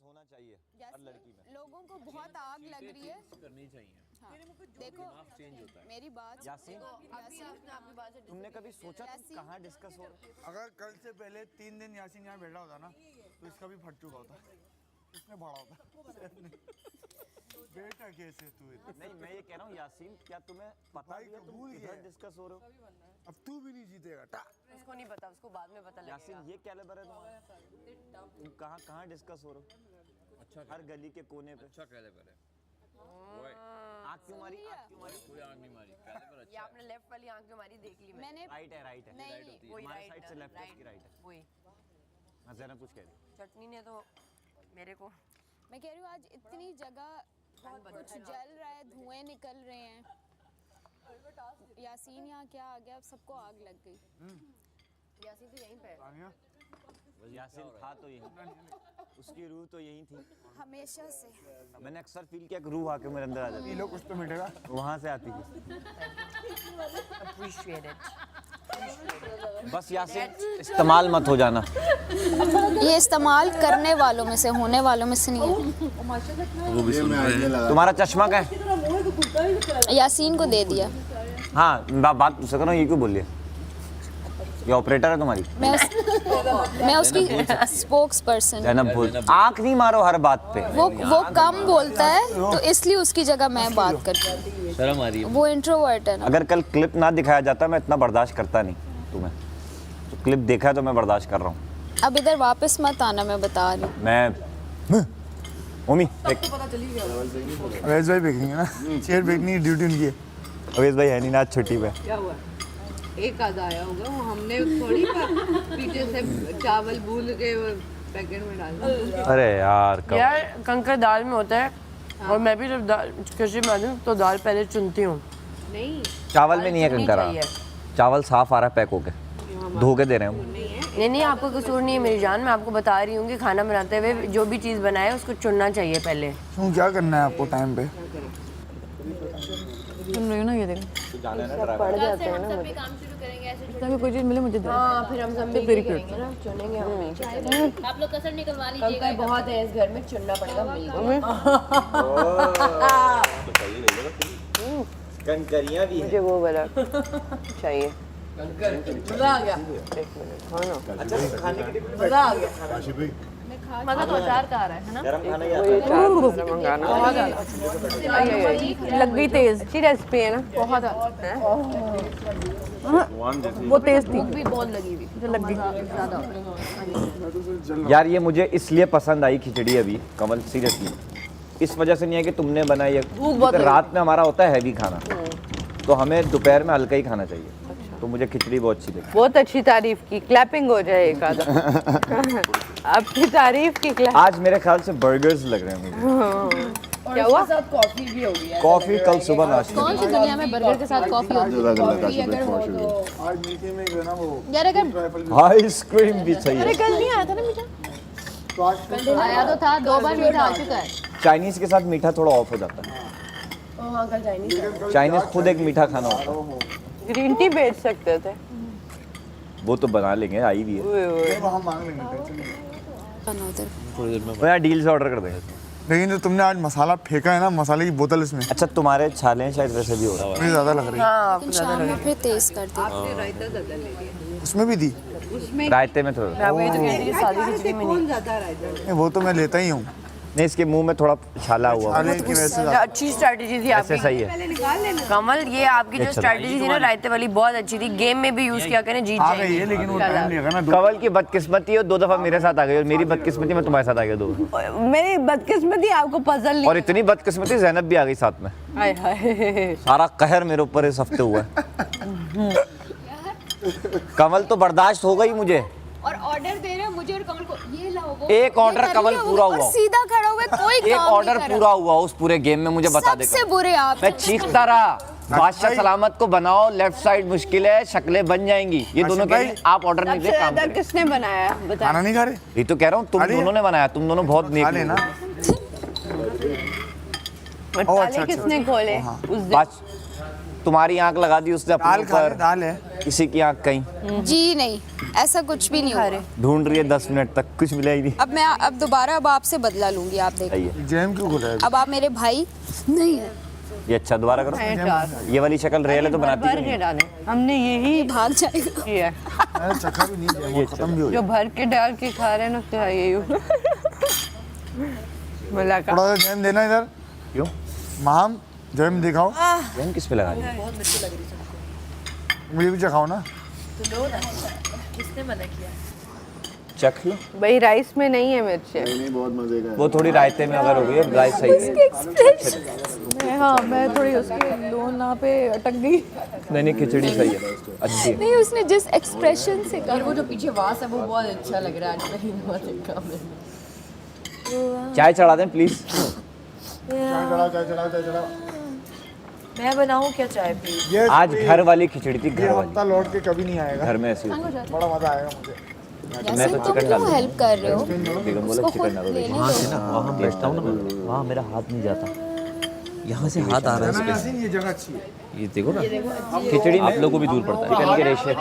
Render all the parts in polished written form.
होना चाहिए हर लड़की में। लोगों को बहुत आग लग रही है, करनी चाहिए। हाँ। देखो चेंज होता है। मेरी बात यासीन, तुमने कभी सोचा तुम कहाँ डिस्कस हो रहे? अगर कल से पहले 3 दिन यासीन यहाँ बैठा होता ना तो इसका भी फट चुका होता, इसने भाड़ा होता। बेटा कैसे तू नहीं, मैं ये कह रहा हूँ यासीन, क्या तुम्हें पता भाई भी है तुम कबूल किधर किया। डिस्कस हो रहे हो? अब तू भी नहीं जीतेगा टा। उसको नहीं पता, उसको बाद में पता लगेगा। यासीन ये कैलिबर है तुम्हारा? तुम कहाँ कहाँ डिस्कस हो रहे हो? अच्छा हर गली के कोने पे। अच्छा कैलिबर है। आँख क्यों मारी? आँख क्यों मारी? कोई आग नहीं मारी, कैलिबर ये अच्छा आपने लेफ्ट वाली आंख जो मारी देख ली मैंने राइट है, राइट है। नहीं वही हमारे राइट साइड से लेफ्ट है, उसकी राइट है। वही हाँ, ज़ैनब कुछ कह रही। चटनी ने तो मेरे को मैं कह रही हूँ आज इतनी जगह कुछ जल रहा है, धुएं निकल रहे हैं। यासीन यहाँ क्या आ गया, अब सबको आग लग गई। यासीन तो यहीं पे है। तानिया यासीन था तो यही, उसकी रूह तो यही थी। हमेशा से मैंने अक्सर फील किया कि रूह आके मेरे अंदर आ जाती ये लो कुछ तो मिलेगा। है, वहाँ से आती थी। Appreciate it. बस यासीन इस्तेमाल मत हो जाना। ये इस्तेमाल करने वालों में से, होने वालों में से नहीं है। वो भी सुन रहे हैं। तुम्हारा चश्मा क्या है? यासीन को दे दिया। हाँ, बात पूछ रहा हूँ, ये क्यों बोल लिया? ये ऑपरेटर है तुम्हारी? मैं उसकी स्पोक्स पर्सन। ज़ैनब बोल, आँख नहीं मारो हर बात पे। वो कम बोलता है तो इसलिए उसकी जगह मैं बात करती हूँ। शर्म आ रही है। वो इंट्रोवर्ट है ना। अगर कल क्लिप ना दिखाया जाता मैं इतना बर्दाश्त करता नहीं तुम्हें। तो क्लिप देखा है तो मैं बर्दाश्त कर रहा हूँ। अब इधर वापस मत आना, मैं बता रही हूँ। मैं ओमी अवैस भाई फेंकेंगे ना, चेयर फेंकनी ड्यूटी उनकी है। अवेश भाई है नहीं ना, आज छुट्टी पे। क्या हुआ? एक आधा आया होगा, वो हमने थोड़ी पीछे से चावल भूल के पैकेट में डाल दिया। अरे यार कब? यार कंकर दाल में होता है और मैं भी जब दाल किसी में आती हूँ तो दाल पहले चुनती हूँ। नहीं चावल में नहीं है चुननी कंकरा, चाहिए। चावल साफ आ रहा है पैक होके, धो के दे रहे हैं। नहीं आपका कसूर नहीं है मेरी जान, मैं आपको बता रही हूँ कि खाना बनाते हुए जो भी चीज़ बनाए उसको चुनना चाहिए पहले। क्यों, क्या करना है आपको टाइम पे? सुन रही हो ना, ये देखो पड़ जाते हैं ना ताकि कोई चीज़ मिले मुझे दे। हाँ, फिर हम सब मिलके करेंगे ना, चुनेंगे हम मिलके। आप लोग कसर निकलवा कल लीजिएगा। का बहुत है इस घर में, चुनना पड़ेगा मिलके। कंकरियां भी मुझे वो वाला चाहिए। मजा आ गया, एक मिनट, हाँ ना। मजा आ गया। मजा तो अचार का आ रहा है ना। गरम खाना वही चार मंगाना। लग गई तेज, अच्छी रेसिपी है ना। बहुत वो तेज थी, भी बहुत लगी हुई जो लग गई। यार ये मुझे इसलिए पसंद आई खिचड़ी अभी कमल, सीरियसली इस वजह से नहीं है कि तुमने बनाई है, क्योंकि रात में हमारा होता है हैवी खाना, तो हमें दोपहर में हल्का ही खाना चाहिए। तो मुझे खिचड़ी बहुत अच्छी लगी। बहुत अच्छी तारीफ की, क्लैपिंग हो जाए एक आधा। आपकी तारीफ की क्लैप। आज मेरे ख्याल से बर्गर्स लग रहे हैं मुझे। क्या हुआ? कॉफी भी होगी यार। कॉफी कल सुबह नाश्ते कौन सी दुनिया में बर्गर के साथ कॉफी होती है? आज मीठे में जो है ना वो यार अगर आइसक्रीम भी चाहिए। कल नहीं आया था ना मीठा, तो आज आया तो था, 2 बार मीठा आ चुका है। चाइनीज के साथ मीठा थोड़ा ऑफ हो जाता है। हाँ कल चाइनीज। चाइनीज खुद एक मीठा खाना होता है। ग्रीन टी बेच सकते थे। वो तो बना लेंगे, आई भी है। हम मांग लेंगे, टेंशन नहीं। वो यार डील से ऑर्डर कर देंगे। लेकिन जो तुमने आज मसाला फेंका है ना, मसाले की बोतल इसमें अच्छा तुम्हारे छाले शायद वैसे भी हो रहा है। मुझे ज़्यादा लग रही है। हाँ लेकिन शाम में फिर तेज कर दी। आपने रायता ज्यादा ले लिया। उसमें भी दी। उसमें रायते में थोड़ा मैं आपको ये तो कह रही थी सादी खिचड़ी में कौन नहीं। ज्यादा रायता? नहीं, वो तो मैं लेता ही हूँ। नहीं, इसके मुंह में थोड़ा छाला हुआ छाले की वजह से ज़्यादा। अच्छी स्ट्रैटेजी थी ऐसे आपकी सही है। पहले निकाल लेना। कमल, ये आपकी जो अच्छा। स्ट्रैटेजी थी ना रायते वाली, बहुत अच्छी थी। गेम में भी यूज किया करें, जीत आ गई जाएंगे। है, लेकिन वो टाइम नहीं लगा ना। कवल की बदकिस्मती है, 2 दफा मेरे साथ आ गई और मेरी बदकिस्मती में तुम्हारे साथ आ गया 2। मेरी बदकिस्मती आपको पजल नहीं। और इतनी बदकिस्मती ज़ैनब भी आ गई साथ में। हाय हाय। सारा कहर मेरे ऊपर इस हफ्ते हुआ है। कमल तो बर्दाश्त हो गई मुझे। और ऑर्डर दे रहे हो मुझे और कमल को, ये लाओ वो। एक ऑर्डर ये कर कमल लिया, पूरा और हुआ। सीधा खड़ा हुए, कोई एक काम ऑर्डर नहीं पूरा हुआ उस पूरे गेम में, मुझे बता दे। सबसे बुरे आप। मैं चीखता रहा, बादशाह सलामत को बनाओ, लेफ्ट साइड मुश्किल है, शक्लें बन जाएंगी। ये दोनों कह रहे हैं, आप ऑर्डर नहीं दे, सबसे काम ज्यादा करें। किसने बनाया बता? खाना नहीं खा रहे? ये तो कह रहा हूँ, तुम अरे दोनों ने बनाया, तुम दोनों बहुत खा नेक लेना। लोग हो। ताले किसने खोले? उस दिन बाद- तुम्हारी आंख लगा दी उसने अपने दाल खा ले, ऊपर, दाल है। किसी की आंख कहीं जी नहीं, ऐसा कुछ भी नहीं हुआ। ढूंढ रही है 10 मिनट तक, कुछ मिला ही नहीं। अब दोबारा अब आपसे बदला लूंगी, आप देखिए। आइए, जैम क्यों खुला है? अब आप मेरे भाई नहीं है। ये अच्छा दोबारा करो। ये वाली शक्ल रियल है तो बनाती भर क्यों के नहीं? डाले हमने यही भाग जाएगा। किया है। मैंने चखा भी नहीं, जैम वो खत्म भी हो जो भर के डाल के खा रहे हैं ना, क्या यही मला का थोड़ा सा जैम देना इधर। क्यों? माम जैम दिखाओ, जैम किस पे लगा दी? मुझे भी चखाओ ना। चख लो। भाई राइस में नहीं है मिर्ची। वो थोड़ी रायते में अगर हो गई है राइस सही है। हाँ मैं थोड़ी उसके लोना पे अटक गई। नहीं नहीं, खिचड़ी सही है, अच्छी है। नहीं, उसने जिस एक्सप्रेशन से कहा। वो जो पीछे वास है वो बहुत अच्छा लग रहा है आज पहली दफा देखा मैंने। चाय चढ़ा दें प्लीज। चाय चढ़ाओ। मैं बनाऊं क्या चाय प्लीज? ये आज घर वाली खिचड़ी थी, ये घर वाली। हफ्ता लौट के कभी नहीं आएगा। घर में ऐसी होती है। बड़ा मजा आएगा मुझे। मैं तो तुम चिकन क्यों डाल हेल्प कर रहे हो? बेगम बोला उसको चिकन खुद डालो। लेने वहाँ दो। से ना, वहाँ बैठता हूँ ना, वहाँ मेरा हाथ नहीं जाता, यहाँ से हाथ आ रहा है इस पे। यासीन, ये जगह अच्छी है। ये देखो ना, खिचड़ी आप लोगों को भी दूर पड़ता है। चिकन के रेशे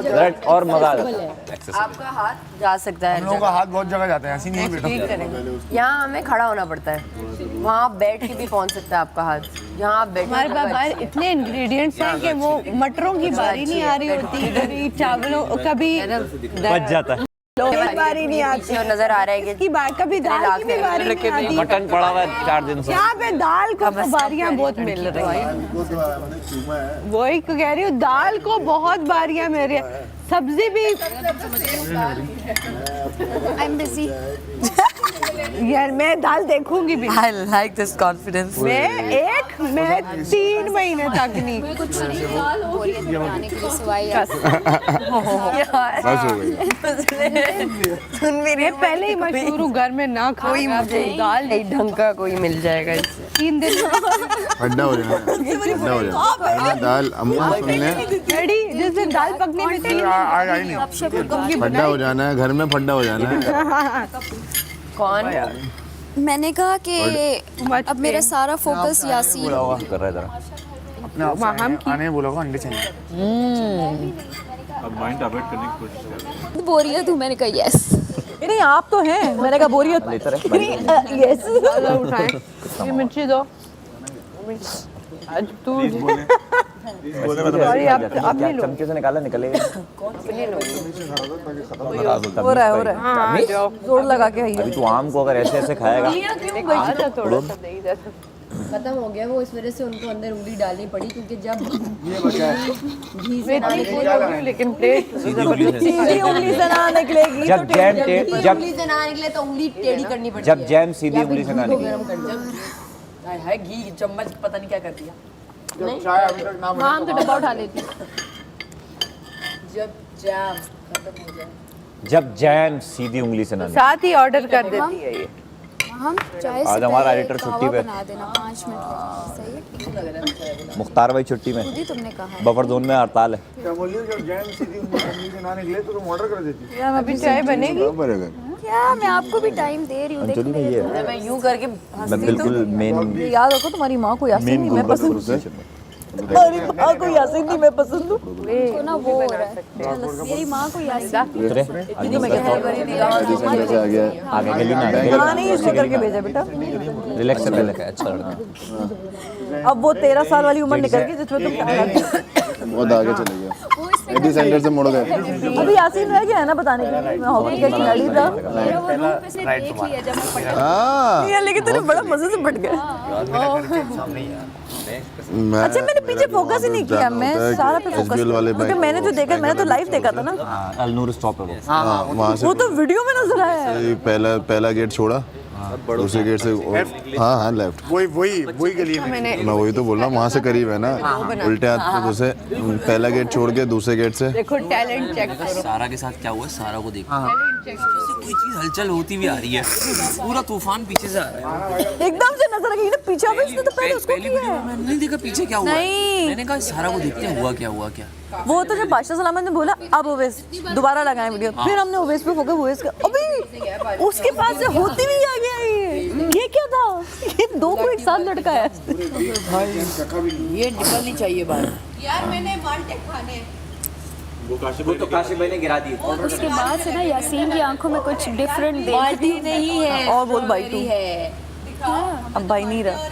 ब्रेड और मजा आ जाता है। आपका हाथ जा सकता है हम लोगों का हाथ बहुत जगह जाता है। यासीन, यही बैठो। ठीक करेंगे। यहाँ हमें खड़ा होना पड़ता है, वहाँ आप बैठ के भी पहुँच सकता है आपका हाथ। यहाँ आप बैठे हमारे पास इतने इंग्रेडिएंट्स हैं कि वो मटरों की बारी नहीं आ रही होती, कभी चावलों, कभी बच जाता है। एक बारी नहीं आती और नजर आ रहा है कि कभी दाल की भी बारी नहीं आती। मटन पड़ा हुआ है 4 दिन से। यहाँ पे दाल को बारियां बहुत मिल रही हैं। वही को कह रही हूँ, दाल को बहुत बारियां मिल रही है। सब्जी भी आई एम बिजी। यार मैं दाल देखूंगी भी। I like this confidence. मैं 3 महीने तक नहीं। कुछ नहीं बोरियत बनाने के लिए सिवाय सुन मेरे मैं पहले ही मशहूर हूँ, घर में ना कोई खाना मुझे दाल नहीं ढंग का कोई मिल जाएगा इससे। 3 दिन ठंडा हो जाए दाल अम्मू सुन ले, रेडी। जिस दिन दाल पकने में 3 आएगा ही नहीं। ठंडा हो जाना है, घर में ठंडा हो जाना है। कौन? मैंने कहा कि अब मेरा सारा फोकस यासीन। कर रहा है जरा। अपने आप से आने बोलोगे अंडे चाहिए। अब माइंड डाइवर्ट करने की कोशिश कर रहे हैं। बोरियत हूँ, मैंने कहा यस। नहीं आप तो हैं, मैंने कहा बोरियत। लेकर है यस। ज्यादा उठाएं। ये मिर्ची दो। आज तू सॉरी, अब नहीं लो। चमचे से निकाला निकलेगा। हो रहा है हाँ जाओ। जोर लगा के आइए। अभी तू आम को अगर ऐसे ऐसे खाएगा आजा थोड़ा सा दही जैसा। खत्म हो गया वो, इस वजह से उनको अंदर उंगली डालनी पड़ी क्योंकि जब मैं इतनी फुल हो गई, लेकिन प्लेट सीधी उंगली से ना निकलेगी जब जैम जब उंगली से ना निकले तो उंगली टेढ़ी करनी पड़ती जब जैम सीधी उंगली से ना निकले। गरम कर हाय हाय घी चम्मच पता नहीं क्या कर दिया। चाय अभी तक ना वहाँ हम तो डब्बा उठा लेती। जब जैम खत्म हो जाए, जब जैम सीधी उंगली से ना निकले। साथ ही ऑर्डर कर देती है ये। हम चाय आज से हमारा पहले एडिटर कहवा छुट्टी पे। बना देना 5 मिनट में। सही है, मुख्तार भाई छुट्टी में, खुद ही तुमने कहा है। बफर जोन में हड़ताल है। क्या बोलिए, जब जैम सीधी उंगली से ना निकले तो तुम ऑर्डर कर देती। अभी चाय बनेगी। क्या मैं आपको भी टाइम दे रही हूँ, देखो अंजलि में ये है। मैं यूं करके मैं बिल्कुल मेन याद रखो तुम्हारी माँ को यासीन नहीं मैं पसंद। पोजीशन में। तुम्हारी माँ को यासीन नहीं मैं पसंद हूँ। देखो ना वो हो रहा है। मेरी माँ को यासीन। उतरे दीदी मैं कहती आगे के लिए ना आगे हाँ नहीं इसको करके भेजा बेटा। रिलैक्स कर ले। अच्छा लड़का। अब वो 13 साल वाली उम्र निकल गई जिसमें तुम बहुत आगे चले गए, एडी सेंटर से मुड़ गए। अभी यासीन रह गया है ना बताने के लिए मैं हॉकी का खिलाड़ी था। हाँ नहीं, लेकिन तूने बड़ा मजे से बट गया। अच्छा मैंने पीछे फोकस ही नहीं किया, मैं सारा पे फोकस SBL वाले क्योंकि मैंने जो देखा मैंने तो लाइव देखा था ना। अलनूर स्टॉप है वो। हाँ वहाँ से वो तो वीडियो में नजर आया है। पहला गेट छोड़ा, दूसरे गेट से हाँ हाँ लेफ्ट। वही गली में। मैं वही तो बोल रहा हूँ, वहाँ से करीब है ना। उल्टे हाथ पे उसे पहला गेट छोड़ के दूसरे गेट से। देखो टैलेंट चेक करो। सारा के साथ क्या हुआ, सारा को देखो, कोई चीज हलचल होती भी आ रही है, पूरा तूफान पीछे से आ रहा है। एकदम से नजर आ गई ना पीछे, अब इसने तो पहले उसको पहली किया वीडियो है। में मैंने नहीं देखा पीछे क्या हुआ। नहीं। मैंने कहा सारा को देखते हैं हुआ क्या। वो तो जब बादशाह सलामत ने बोला अब ओवेस दोबारा लगाएं वीडियो, फिर हमने ओवेस पे फोकस, ओवेस का अभी उसके पास से होती भी आ गया ये क्या था? ये दो को एक साथ लटकाया। ये निकलनी चाहिए बाहर। यार मैंने माल्टे खाने। वो तो काशिफ भाई ने गिरा दी। उसके बाद से ना यासीन की आंखों में कुछ डिफरेंट बाल्टी नहीं है और बोल भाई तू। है। अब भाई नहीं रहा।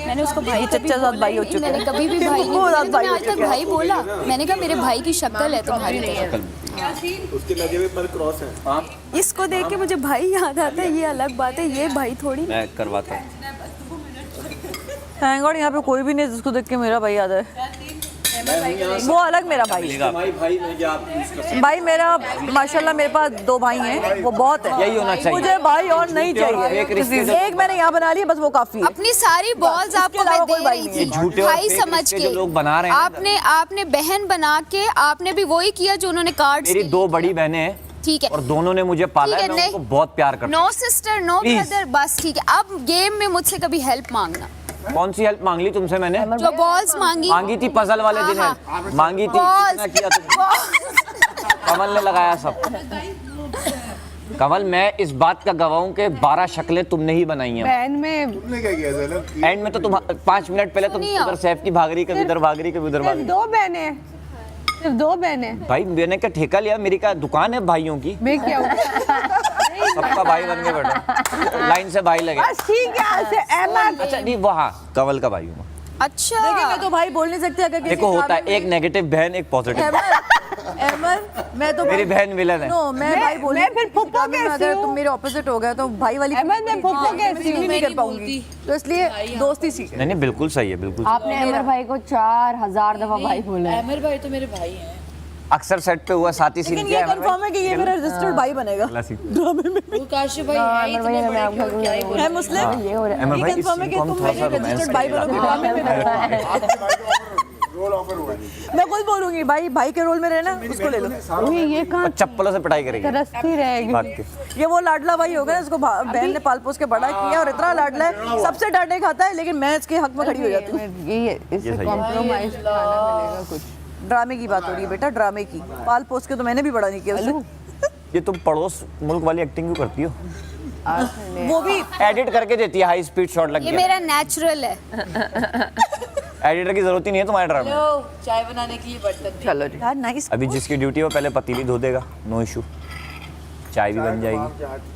मैंने उसको भाई चच्चा साथ भाई हो चुके मैंने हैं। कभी भी भाई नहीं वो बोला। साथ भाई हो आज तक चुके हैं। भाई बोला। मैंने कहा मेरे भाई की शक्ल है तुम्हारी तरह। उसके लगे हुए पर क्रॉस है। इसको देख के मुझे भाई याद आता है, ये अलग बात है, ये भाई थोड़ी। मैं करवाता हूँ। थैंक गॉड यहाँ पे कोई भी नहीं जिसको देख के मेरा भाई याद है। वो अलग मेरा भाई। भाई मेरा माशाल्लाह मेरे पास 2 भाई हैं, वो बहुत है। यही होना चाहिए। मुझे भाई और नहीं चाहिए। एक मैंने यहाँ बना लिया, बस वो काफी है। अपनी सारी बॉल्स आपको अलावा मैं कोई दे भाई रही नहीं थी है। झूठे और भाई फेक समझ रिश्ते के जो लोग बना रहे हैं आपने आपने बहन बना के आपने भी वही किया जो उन्होंने कार्ड्स मेरी 2 बड़ी बहनें हैं ठीक है और दोनों ने मुझे पाला ठीक है। है, मैं नहीं। उनको बहुत प्यार करता no sister no Please. Brother, बस ठीक है। अब गेम में मुझसे कभी हेल्प मांगना। हूँ। कौन सी हेल्प मांग ली तुमसे मैंने? जो बॉल्स मांगी मांगी थी पजल वाले दिन हाँ, help। मांगी थी। बॉल्स कितना किया तुमने? कमल ने लगाया सब। कमल मैं इस बात का गवाह हूं कि 12 शक्लें तुमने ही बनाई हैं। बहन में तुमने क्या किया ज़ैनब? एंड में तो तुम 5 मिनट पहले तुम सुनिए। उधर सैफ की भाग रही, कभी इधर भाग रही, कभी उधर भाग रही। 2 बहनें, सिर्फ 2 बहनें। भाई मैंने क्या ठेका लिया? मेरी क्या दुकान है भाइयों की? मैं क्या हूँ? सबका भाई बन के बैठो, लाइन से भाई लगे। बस ठीक है। ऐसे अहमद अच्छा नहीं वो हाँ कमल का भाई हूँ मैं। अच्छा देखिए मैं तो भाई बोल नहीं सकती अगर किसी देखो होता है काम में- एक नेगेटिव बहन एक पॉजिटिव। अहमद मैं तो मेरी बहन विलन है। नो मैं भाई बोल मैं फिर फुप्पो काम में कैसी अगर हूँ? तुम मेरे ऑपोजिट हो गए तो भाई वाली अहमद मैं फुप्पो कैसी हूँ? नहीं कर पाऊंगी, तो इसलिए दोस्ती सीख। नहीं नहीं बिल्कुल सही है बिल्कुल सही। आपने अमर भाई को 4000 दफा भाई बोला है। अमर भाई तो मेरे भाई हैं। अक्सर सेट पे हुआ साथी सीन लेकिन किया ये है कंफर्म है कि ये मेरा रजिस्टर्ड भाई बनेगा ड्रामे में। वो काशिफ भाई हाँ, है अमर भाई इतने मैं बड़े आपको क्या ही बोलूं। है मुस्लिम। ये हो रहा है। अमर ये भाई इस कंफर्म है सीन कि को हम तुम थोड़ा मेरे सा रजिस्टर्ड रोमांस भाई बनोगे ड्रामे में। रोल ऑफर हुआ है। मैं खुद बोलूंगी भाई के रोल में रहना उसको ले लो। ये कहाँ चप्पलों से पिटाई करेगी तरसती रहेगी। भाग के। ये वो लाडला भाई होगा इसको बहन ने पाल पोस के बड़ा किया और इतना लाडला है सबसे डांटे खाता है, लेकिन मैं इसके हक में खड़ी हो जाती हूँ। ये इससे सही है। कॉम्प्रोमाइज खाना मिलेगा कुछ। ड्रामे की बात हो रही है बेटा, ड्रामे की। पाल पोस के तो मैंने भी बड़ा नहीं किया उसे। ये तुम पड़ोस मुल्क वाली एक्टिंग क्यों करती हो? वो भी एडिट करके देती है, हाई स्पीड शॉट लग ये गया। मेरा नेचुरल है। एडिटर की जरूरत ही नहीं है तुम्हारे ड्रामे में। चाय बनाने के लिए बर्तन। चलो यार नाइस। अभी जिसकी ड्यूटी है वो पहले पतीली धो देगा, नो इशू। चाय भी बन जाएगी।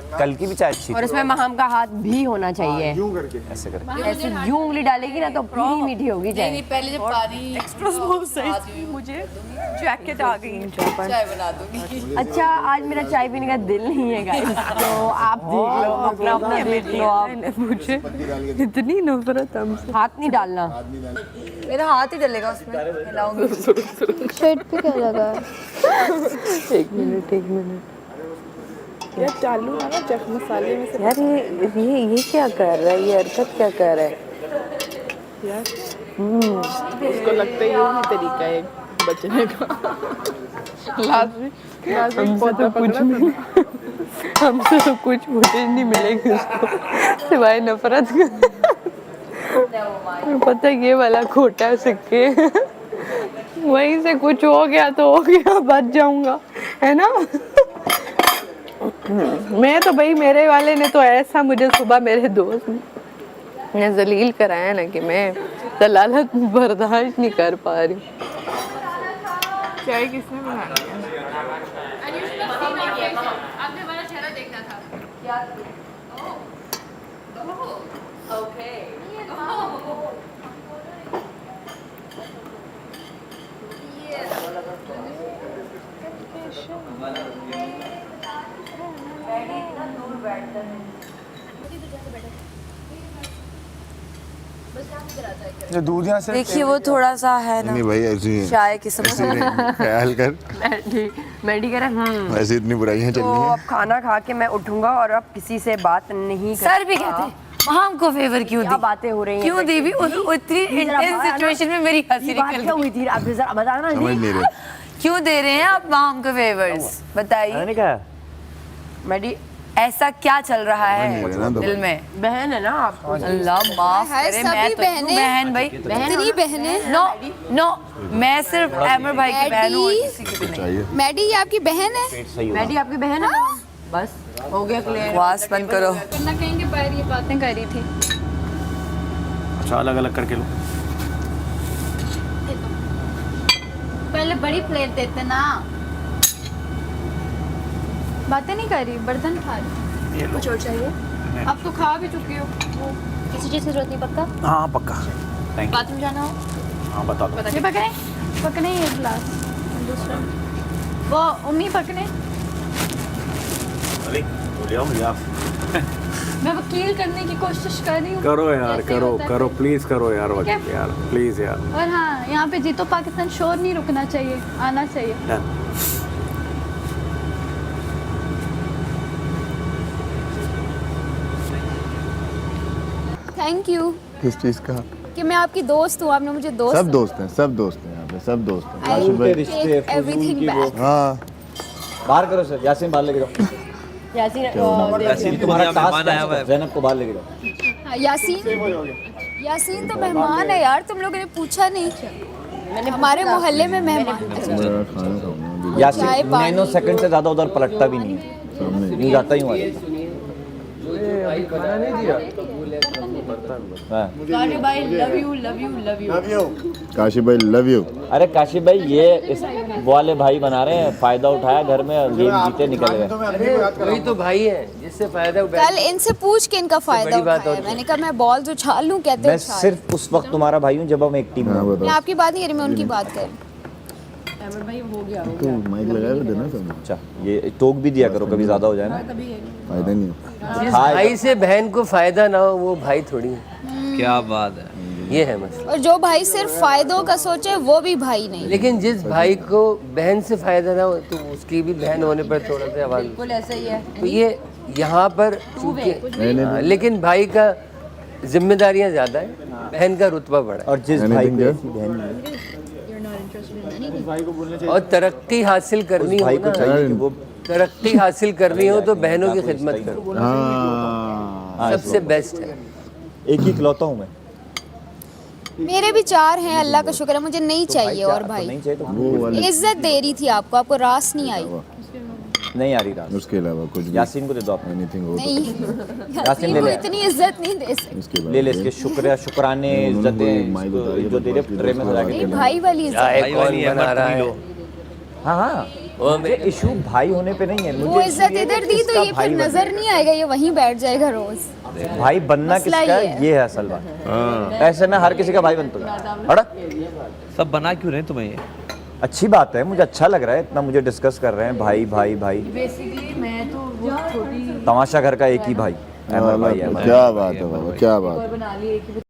कल की भी चाय अच्छी और थी। इसमें महम का हाथ भी होना चाहिए। यूं करके ऐसे करके ऐसे यूं उंगली डालेगी ना तो मीठी मीठी होगी नहीं चाय। पहले जब पानी मुझे जैकेट आ गई। चाय बना दूंगी। अच्छा आज मेरा चाय पीने का दिल नहीं है गाइस, तो आप देख लो अपना अपना देख लो आप। मुझे इतनी नफरत हमसे। हाथ नहीं डालना। मेरा हाथ ही डलेगा उसमें, हिलाऊंगी। शर्ट पे क्या लगा? एक मिनट यार चालू है ना चक मसाले में से। यार ये क्या कर रहा है, ये हरकत क्या कर रहा है यार उसको लगता है यही तरीका है बचने का। लास्ट में पौधा कुछ नहीं, हमसे तो कुछ फुटेज नहीं मिलेगी उसको सिवाय नफरत का। पता है ये वाला खोटा सिक्के वहीं से कुछ हो गया तो हो गया, बच जाऊंगा है ना। मैं तो भाई मेरे वाले ने तो ऐसा मुझे सुबह मेरे दोस्त ने जलील कराया ना कि मैं दलालत बर्दाश्त नहीं कर पा रही। चाय किसने बनाई है? जो दूध यहाँ से देखिए वो थोड़ा सा है ना नहीं भाई ऐसी चाय की ऐसी समझ। नहीं, ख्याल कर। मैडी कह रहा है ऐसी इतनी बुराइयां चल तो रही अब खाना खा के मैं उठूंगा और अब किसी से बात नहीं कर। सर भी कहते हैं माम को फेवर क्यों क्या दी? बातें हो रही हैं? क्यों देवी इतनी इंटेंस सिचुएशन में मेरी हंसी ये बात निकल क्या गई। हुई थी? आप जरा बताना समझ नहीं रहे। क्यों दे रहे हैं आप माम को फेवर्स बताइए। मैंने कहा मैडी ऐसा क्या चल रहा है रहना दो। दिल में? बहन है ना आप? अल्लाह माफ है, करे, सभी मैं तो बहनें। बहन भाई, इतनी बहनें। नो नो, मैं सिर्फ अमर भाई की बहन हूँ और किसी की भी नहीं। चाहिए मैडी ये आपकी बहन है? सही मैडी आपकी बहन है? बस हो गया क्लियर। बकवास बंद करो। वरना कहेंगे बाहर ये बातें कर रही थी। अच्छा अलग अलग करके लो। पहले बड़ी प्लेट देते ना। बातें नहीं कर रही, बर्तन खा रही। कुछ और चाहिए? अब तो खा भी चुकी हो। किसी चीज़ की जरूरत नहीं पक्का? हाँ पक्का। Thank you. बाथरूम जाना हो? हाँ बता दो। ये पकड़े एक गिलास, दूसरा वो उम्मी पकड़े। मैं वकील करने की कोशिश कर रही हूँ। करो यार, कैसे करो होता है? करो प्लीज करो यार ठीक है? वकील यार, प्लीज यार। और हाँ, यहाँ पे जीतो पाकिस्तान शोर नहीं रुकना चाहिए, आना चाहिए। थैंक यू किस चीज़ का? कि मैं आपकी दोस्त हूँ, आपने मुझे दोस्त सब दोस्त हैं, सब दोस्त हैं यहाँ पे, सब दोस्त हैं। I आशिफ भाई, रिश्ते, take फजूल everything की वो। back। हाँ बाहर करो सर, यासीन बाहर लेके जाओ। यासीन तुम्हारा टास्क है, ज़ैनब को बाहर लेके जाओ। हाँ, यासीन तो मेहमान है यार, तुम लोगों ने पूछा नहीं। हमारे मोहल्ले में मेहमान। मैं खाना खाऊंगा अभी। यासीन चाय, पानी। नैनो सेकंड से ज़्यादा उधर पलटता भी नहीं है, सामने यूँ जाता ही हुआ जाता। हाँ। काशिफ भाई love you love you love you. Kashif भाई लव यू। अरे काशिफ भाई ये इस वो वाले भाई बना रहे हैं, फायदा उठाया घर में, गेम जीते निकल गए। वही तो भाई है जिससे फायदा उठाया। कल इनसे पूछ के इनका फायदा उठाया। मैंने कहा मैं बॉल जो उछाल लूं, कहते मैं उछाल। सिर्फ उस वक्त तुम्हारा भाई हूँ जब हम एक टीम में हाँ हों। मैं बताओ। आपकी बात नहीं कर रही, मैं उनकी बात कर रही हूँ। तो माइक लगाया हुआ देना सामने। अच्छा ये टोक भी दिया करो, कभी ज़्यादा हो जाए ना। फायदा नहीं है। जिस भाई से बहन को फायदा ना हो वो भाई थोड़ी है। क्या बात है, ये है मसला। और जो भाई सिर्फ फायदों का सोचे वो भी भाई नहीं। लेकिन जिस भाई को बहन से फायदा ना हो तो उसकी भी बहन होने पर थोड़ा सा आवाज। बिल्कुल ऐसा ही है। तो ये यहाँ पर चूंकि हाँ, लेकिन भाई का जिम्मेदारियाँ ज्यादा है, बहन का रुतबा बड़ा और जिस भाई Anything को else? ऐसी बहन नहीं है, है। और तरक्की हासिल करनी उस हो भाई को ना, चाहिए कि वो तरक्की हासिल करनी हो तो बहनों की खिदमत करो, हाँ सबसे बेस्ट है। एक ही इकलौता हूँ मैं। मेरे भी 4 हैं, अल्लाह का शुक्र है, मुझे नहीं चाहिए और तो भाई। नहीं चाहिए तो वो वाले इज्जत दे रही थी आपको रास नहीं आई। नहीं आ रही रात। उसके अलावा कुछ भी यासीन को दे दो आप। एनीथिंग हो तो नहीं, यासीन ले को ले। इतनी इज्जत नहीं दे सकती। इसके बाद ले ले इसके शुक्राने इज्जतें माइक इसको उतारी जो दे रहे ट्रे में सजा के। नहीं, भाई वाली इज्जत। चाय कौन बना रहा है? हाँ हाँ, मुझे इशू भाई होने पे नहीं है, वो मुझे इज्जत issue इधर कि दी तो किसका ये भाई फिर बने। नजर नहीं आएगा, ये वहीं बैठ जाएगा रोज। भाई बनना मसला किसका ये है, है। ये है असल बात। ऐसे में हर किसी का भाई बनता है। अड़ा सब बना क्यों रहे तुम्हें ये? अच्छी बात है, मुझे अच्छा लग रहा है, इतना मुझे डिस्कस कर रहे हैं भाई भाई भाई। बेसिकली मैं तो वो छोटी तमाशा घर का एक ही भाई, अहमद भाई, अहमद। क्या बात है बाबा, क्या बात है। बना ली एक ही